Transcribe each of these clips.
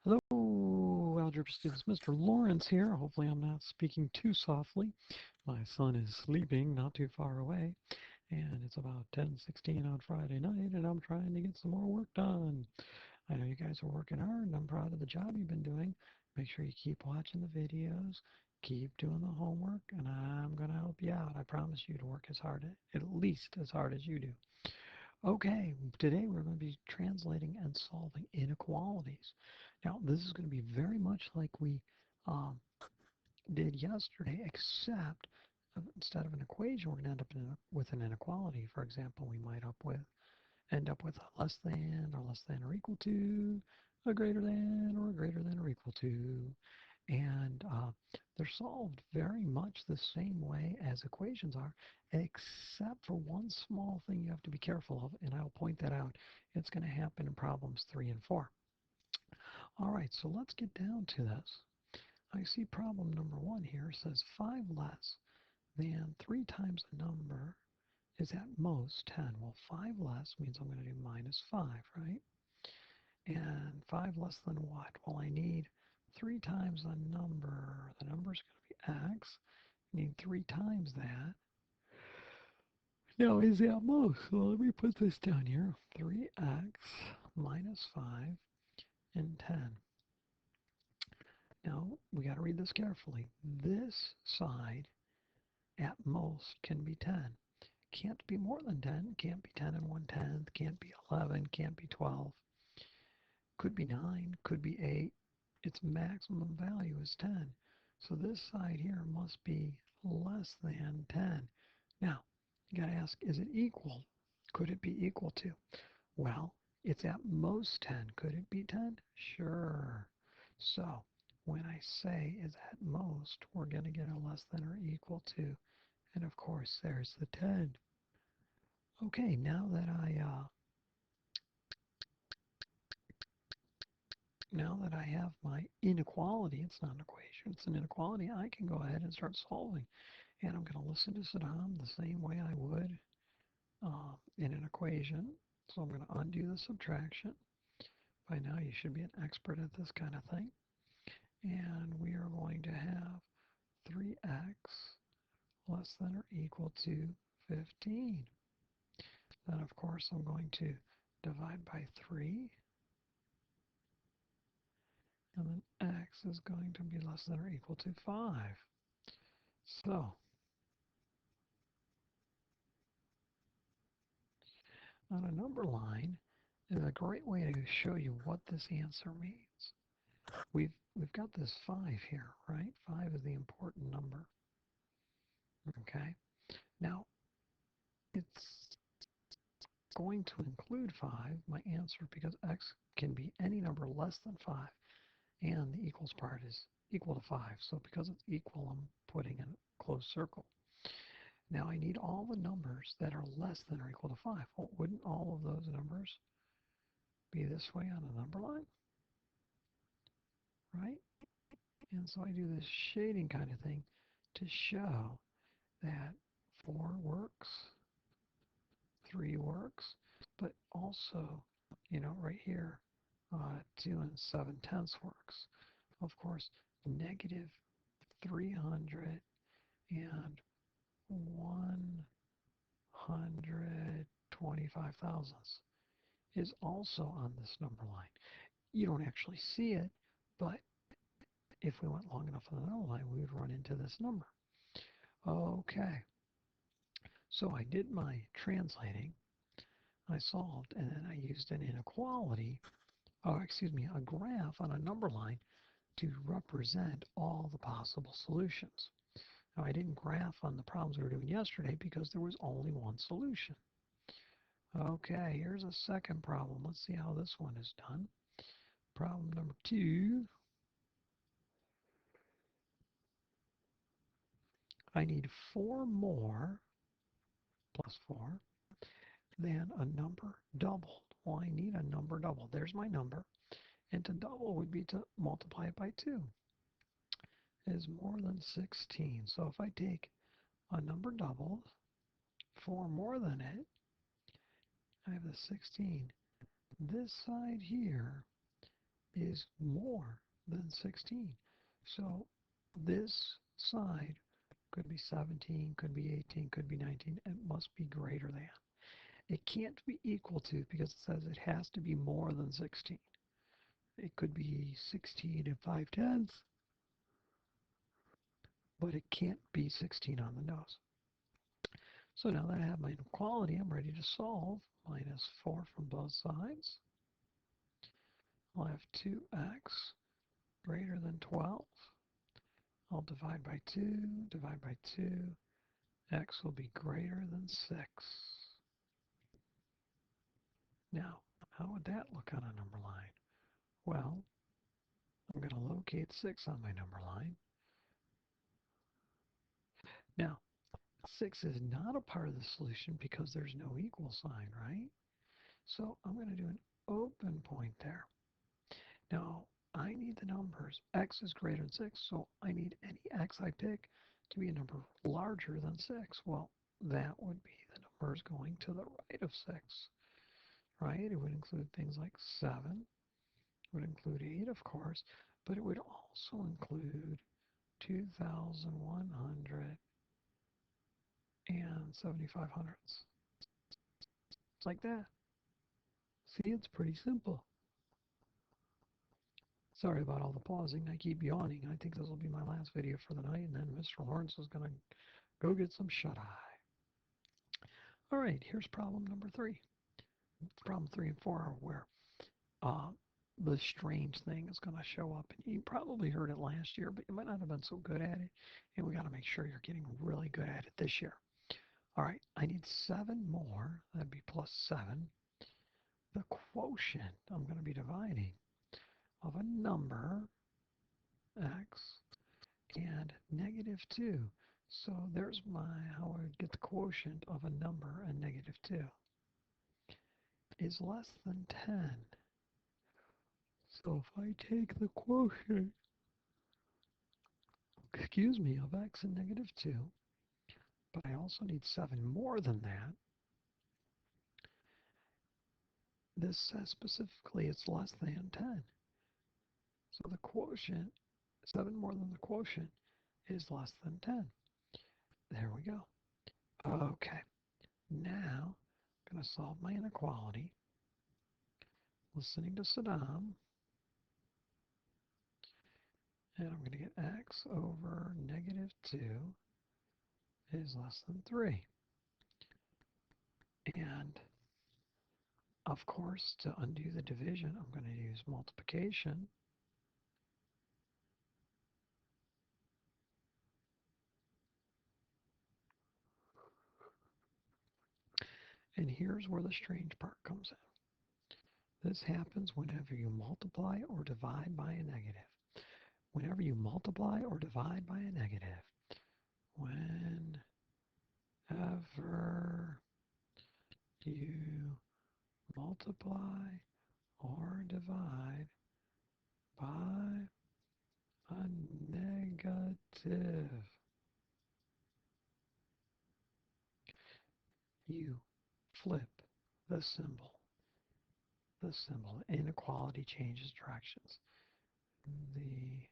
Hello, algebra students. Mr. Lawrence here. Hopefully I'm not speaking too softly. My son is sleeping not too far away, and it's about 10:16 on Friday night, and I'm trying to get some more work done. I know you guys are working hard, and I'm proud of the job you've been doing. Make sure you keep watching the videos, keep doing the homework, and I'm going to help you out. I promise you to work at least as hard as you do. Okay, today we're going to be translating and solving inequalities. Now, this is going to be very much like we um, did yesterday, except instead of an equation, we're going to end up with an inequality. For example, we might end up with a less than or equal to, a greater than or a greater than or equal to. And they're solved very much the same way as equations are, except for one small thing you have to be careful of, and I'll point that out. It's going to happen in problems 3 and 4. All right, so let's get down to this. I see problem number 1 here says 5 less than 3 times a number is at most 10. Well, 5 less means I'm going to do minus 5, right? And 5 less than what? Well, I need 3 times a number. The number's going to be x. I need 3 times that. Now, is that most? So let me put this down here. 3x minus 5 and 10. Now, we got to read this carefully. This side, at most, can be 10. Can't be more than 10. Can't be 10 and 1/10. Can't be 11. Can't be 12. Could be 9. Could be 8. Its maximum value is 10. So this side here must be less than 10. Now, you got to ask, is it equal? Could it be equal to? Well, it's at most 10. Could it be 10? Sure. So when I say is at most, we're going to get a less than or equal to. And of course, there's the 10. Okay, now that I have my inequality, it's not an equation, it's an inequality, I can go ahead and start solving. And I'm going to listen to Saddam the same way I would in an equation. So I'm going to undo the subtraction. By now you should be an expert at this kind of thing. And we are going to have 3x less than or equal to 15. Then of course I'm going to divide by 3. And then x is going to be less than or equal to 5. So on a number line is a great way to show you what this answer means. We've got this 5 here, right? 5 is the important number. Okay. Now it's going to include 5, my answer, because x can be any number less than 5, and the equals part is equal to 5. So because it's equal, I'm putting in a closed circle. Now I need all the numbers that are less than or equal to 5. Well, wouldn't all of those numbers be this way on a number line? Right? And so I do this shading kind of thing to show that 4 works, 3 works, but also, right here, 2 and 7/10 works. Of course, negative 300 and 125 thousandths is also on this number line. You don't actually see it, but if we went long enough on the number line, we would run into this number. Okay, so I did my translating, I solved, and then I used an inequality, a graph on a number line to represent all the possible solutions. Now, I didn't graph on the problems we were doing yesterday because there was only one solution. Okay, here's a second problem. Let's see how this one is done. Problem number 2. I need 4 more, plus 4, than a number doubled. Well, I need a number doubled. There's my number. And to double would be to multiply it by 2. It is more than 16. So if I take a number doubled, 4 more than it, I have the 16. This side here is more than 16. So this side could be 17, could be 18, could be 19. It must be greater than. It can't be equal to because it says it has to be more than 16. It could be 16 and 5/10, but it can't be 16 on the nose. So now that I have my inequality, I'm ready to solve. Minus 4 from both sides. I'll have 2x greater than 12. I'll divide by 2, divide by 2. X will be greater than 6. Now, how would that look on a number line? Well, I'm going to locate 6 on my number line. Now, 6 is not a part of the solution because there's no equal sign, right? So I'm going to do an open point there. Now, I need the numbers. X is greater than 6, so I need any x I pick to be a number larger than 6. Well, that would be the numbers going to the right of 6, right? It would include things like 7. It would include 8, of course, but it would also include 2,100 and 7,500. It's like that. See, it's pretty simple. Sorry about all the pausing. I keep yawning. I think this will be my last video for the night, and then Mr. Lawrence is going to go get some shut-eye. All right, here's problem number 3. Problem 3 and 4 are where uh, the strange thing is going to show up. And you probably heard it last year, but you might not have been so good at it. And we got to make sure you're getting really good at it this year. All right, I need 7 more. That'd be plus 7. The quotient I'm going to be dividing of a number, x, and negative 2. So there's how I would get the quotient of a number and negative 2 is less than 10. So if I take the quotient, excuse me, of x and negative 2, but I also need 7 more than that, this says specifically it's less than 10. So the quotient, 7 more than the quotient, is less than 10. There we go. Okay, now I'm going to solve my inequality. Listening to Saddam, and I'm going to get x over negative 2 is less than 3. And of course, to undo the division, I'm going to use multiplication. And here's where the strange part comes in. This happens whenever you multiply or divide by a negative. Whenever you multiply or divide by a negative. Whenever you multiply or divide by a negative, you flip the symbol. The symbol. Inequality changes directions. The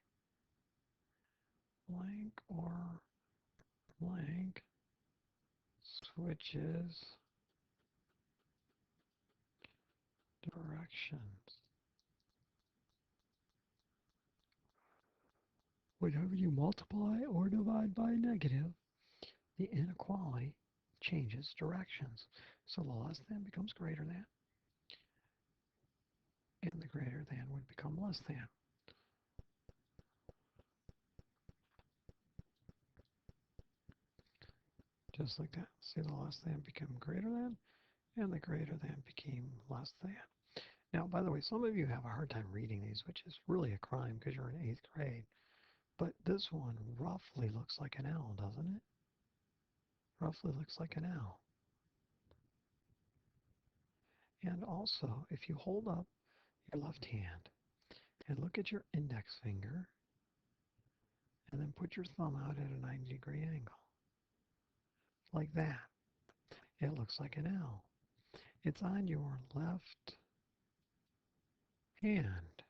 blank or blank switches directions. Whenever you multiply or divide by a negative, the inequality changes directions. So the less than becomes greater than, and the greater than would become less than. Just like that. See, the less than became greater than, and the greater than became less than. Now, by the way, some of you have a hard time reading these, which is really a crime because you're in 8th grade. But this one roughly looks like an L, doesn't it? Roughly looks like an L. And also, if you hold up your left hand and look at your index finger, and then put your thumb out at a 90-degree angle, like that, it looks like an L. It's on your left hand.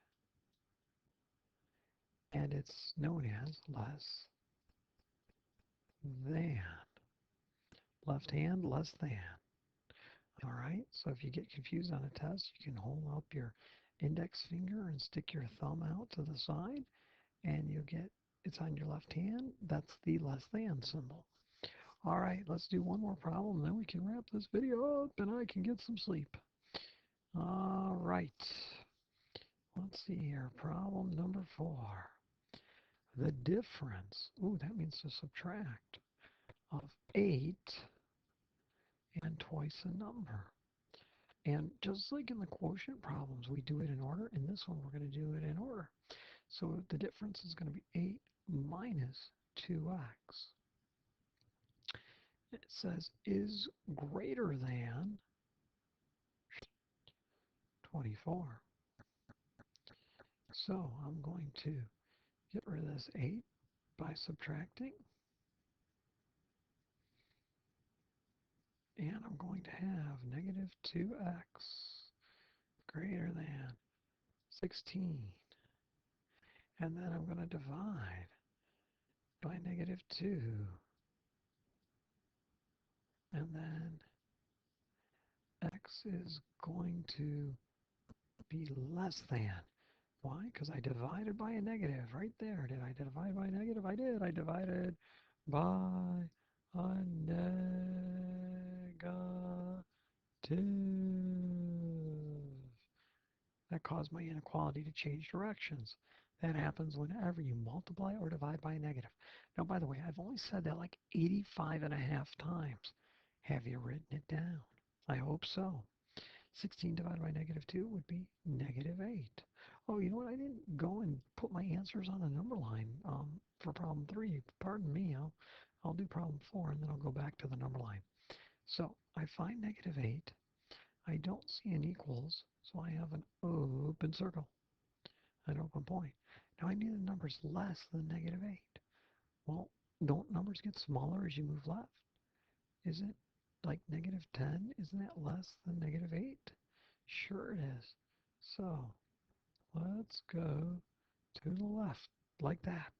and it's known as less than. Left hand, less than. All right, so if you get confused on a test, you can hold up your index finger and stick your thumb out to the side, and you'll get it's on your left hand. That's the less than symbol. All right, let's do one more problem, then we can wrap this video up and I can get some sleep. All right, let's see here. Problem number 4. The difference, that means to subtract, of 8 and twice a number. And just like in the quotient problems, we do it in order. In this one, we're going to do it in order. So the difference is going to be 8 minus 2x. It says is greater than 24. So I'm going to get rid of this 8 by subtracting. And I'm going to have negative 2x greater than 16. And then I'm going to divide by negative 2. And then x is going to be less than. Why? Because I divided by a negative right there. Did I divide by a negative? I did. I divided by a negative. That caused my inequality to change directions. That happens whenever you multiply or divide by a negative. Now, by the way, I've only said that like 85 and a half times. Have you written it down? I hope so. 16 divided by negative 2 would be negative 8. Oh, you know what? I didn't go and put my answers on the number line for problem 3. Pardon me. I'll do problem 4, and then I'll go back to the number line. So I find negative 8. I don't see an equals, so I have an open circle, an open point. Now I need the numbers less than negative 8. Well, don't numbers get smaller as you move left? Is it like negative 10? Isn't that less than negative 8? Sure it is. So let's go to the left like that.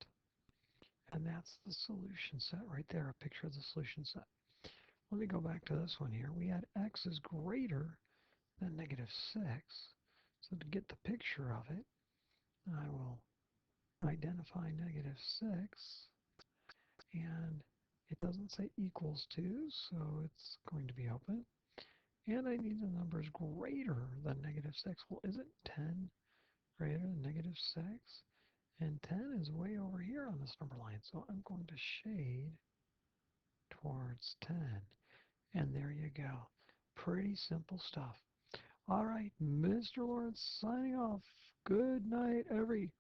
And that's the solution set right there, a picture of the solution set. Let me go back to this one here. We had x is greater than negative 6. So to get the picture of it, I will identify negative 6. And it doesn't say equals to, so it's going to be open. And I need the numbers greater than negative 6. Well, isn't 10 greater than negative 6? And 10 is way over here on this number line, so I'm going to shade towards 10. And there you go. Pretty simple stuff. All right, Mr. Lawrence signing off. Good night, everyone.